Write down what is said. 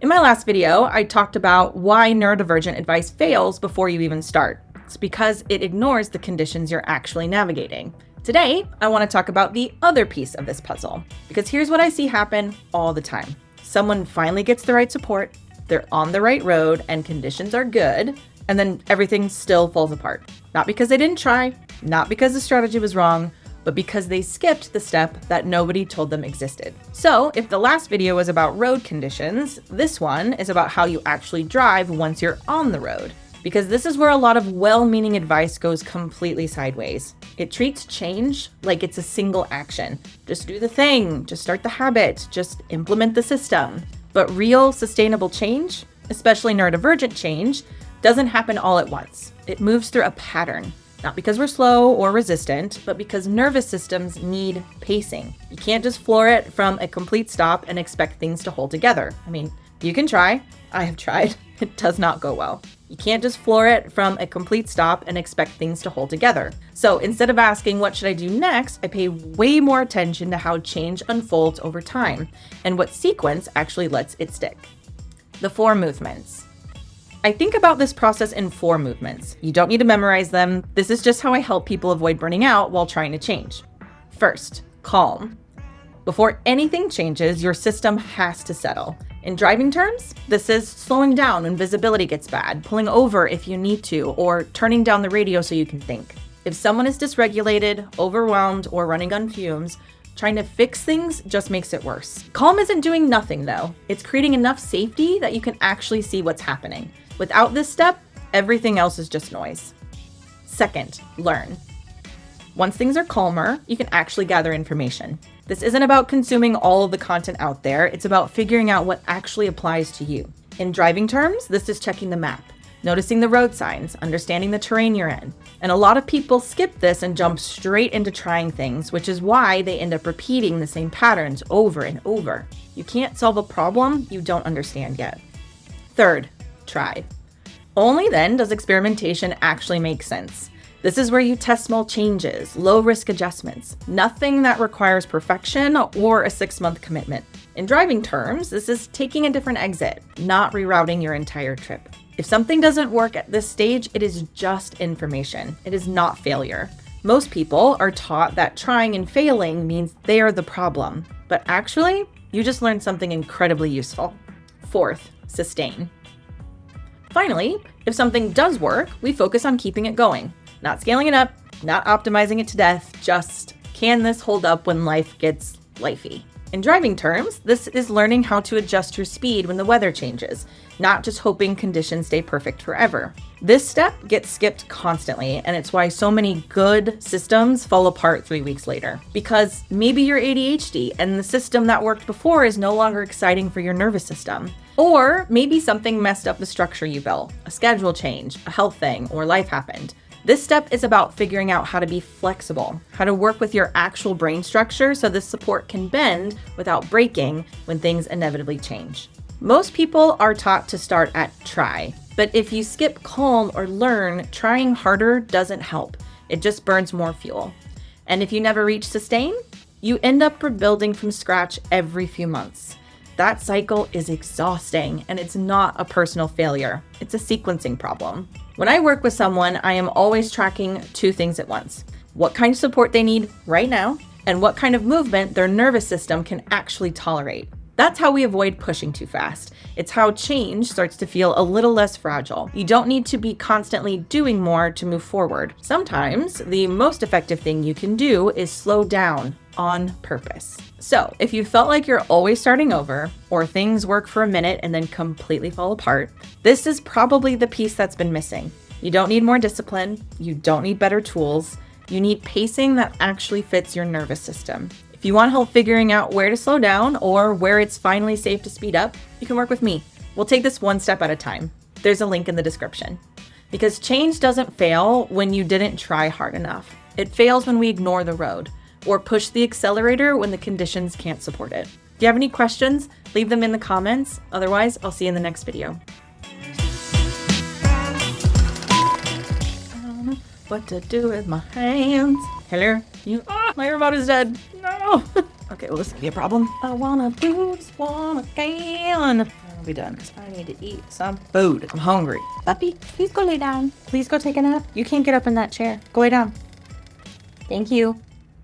In my last video, I talked about why neurodivergent advice fails before you even start. It's because it ignores the conditions you're actually navigating. Today, I want to talk about the other piece of this puzzle, because here's what I see happen all the time. Someone finally gets the right support, they're on the right road, and conditions are good, and then everything still falls apart. Not because they didn't try, not because the strategy was wrong, but because they skipped the step that nobody told them existed. So if the last video was about road conditions, this one is about how you actually drive once you're on the road. Because this is where a lot of well-meaning advice goes completely sideways. It treats change like it's a single action. Just do the thing, just start the habit, just implement the system. But real sustainable change, especially neurodivergent change, doesn't happen all at once. It moves through a pattern. Not because we're slow or resistant, but because nervous systems need pacing. You can't just floor it from a complete stop and expect things to hold together. I mean, you can try. I have tried. It does not go well. You can't just floor it from a complete stop and expect things to hold together. So instead of asking what should I do next, I pay way more attention to how change unfolds over time and what sequence actually lets it stick. The 4 movements. I think about this process in 4 movements. You don't need to memorize them. This is just how I help people avoid burning out while trying to change. First, calm. Before anything changes, your system has to settle. In driving terms, this is slowing down when visibility gets bad, pulling over if you need to, or turning down the radio so you can think. If someone is dysregulated, overwhelmed, or running on fumes, trying to fix things just makes it worse. Calm isn't doing nothing though. It's creating enough safety that you can actually see what's happening. Without this step, everything else is just noise. Second, learn. Once things are calmer, you can actually gather information. This isn't about consuming all of the content out there, it's about figuring out what actually applies to you. In driving terms, this is checking the map, noticing the road signs, understanding the terrain you're in. And a lot of people skip this and jump straight into trying things, which is why they end up repeating the same patterns over and over. You can't solve a problem you don't understand yet. Third, try. Only then does experimentation actually make sense. This is where you test small changes, low-risk adjustments, nothing that requires perfection or a 6-month commitment. In driving terms, this is taking a different exit, not rerouting your entire trip. If something doesn't work at this stage, it is just information. It is not failure. Most people are taught that trying and failing means they are the problem, but actually, you just learned something incredibly useful. Fourth, sustain. Finally, if something does work, we focus on keeping it going. Not scaling it up, not optimizing it to death, just can this hold up when life gets lifey? In driving terms, this is learning how to adjust your speed when the weather changes, not just hoping conditions stay perfect forever. This step gets skipped constantly, and it's why so many good systems fall apart 3 weeks later. Because maybe you're ADHD and the system that worked before is no longer exciting for your nervous system. Or maybe something messed up the structure you built, a schedule change, a health thing, or life happened. This step is about figuring out how to be flexible, how to work with your actual brain structure so this support can bend without breaking when things inevitably change. Most people are taught to start at try, but if you skip calm or learn, trying harder doesn't help. It just burns more fuel. And if you never reach sustain, you end up rebuilding from scratch every few months. That cycle is exhausting, and it's not a personal failure. It's a sequencing problem. When I work with someone, I am always tracking 2 things at once. What kind of support they need right now, and what kind of movement their nervous system can actually tolerate. That's how we avoid pushing too fast. It's how change starts to feel a little less fragile. You don't need to be constantly doing more to move forward. Sometimes the most effective thing you can do is slow down on purpose. So if you felt like you're always starting over, or things work for a minute and then completely fall apart, this is probably the piece that's been missing. You don't need more discipline. You don't need better tools. You need pacing that actually fits your nervous system. If you want help figuring out where to slow down or where it's finally safe to speed up, you can work with me. We'll take this one step at a time. There's a link in the description. Because change doesn't fail when you didn't try hard enough. It fails when we ignore the road or push the accelerator when the conditions can't support it. If you have any questions, leave them in the comments. Otherwise, I'll see you in the next video. I don't know what to do with my hands. Hello? My robot is dead. No. Okay, well, this could be a problem. I wanna do this one again. I'll be done because I need to eat some food. I'm hungry. Puppy, please go lay down. Please go take a nap. You can't get up in that chair. Go lay down. Thank you.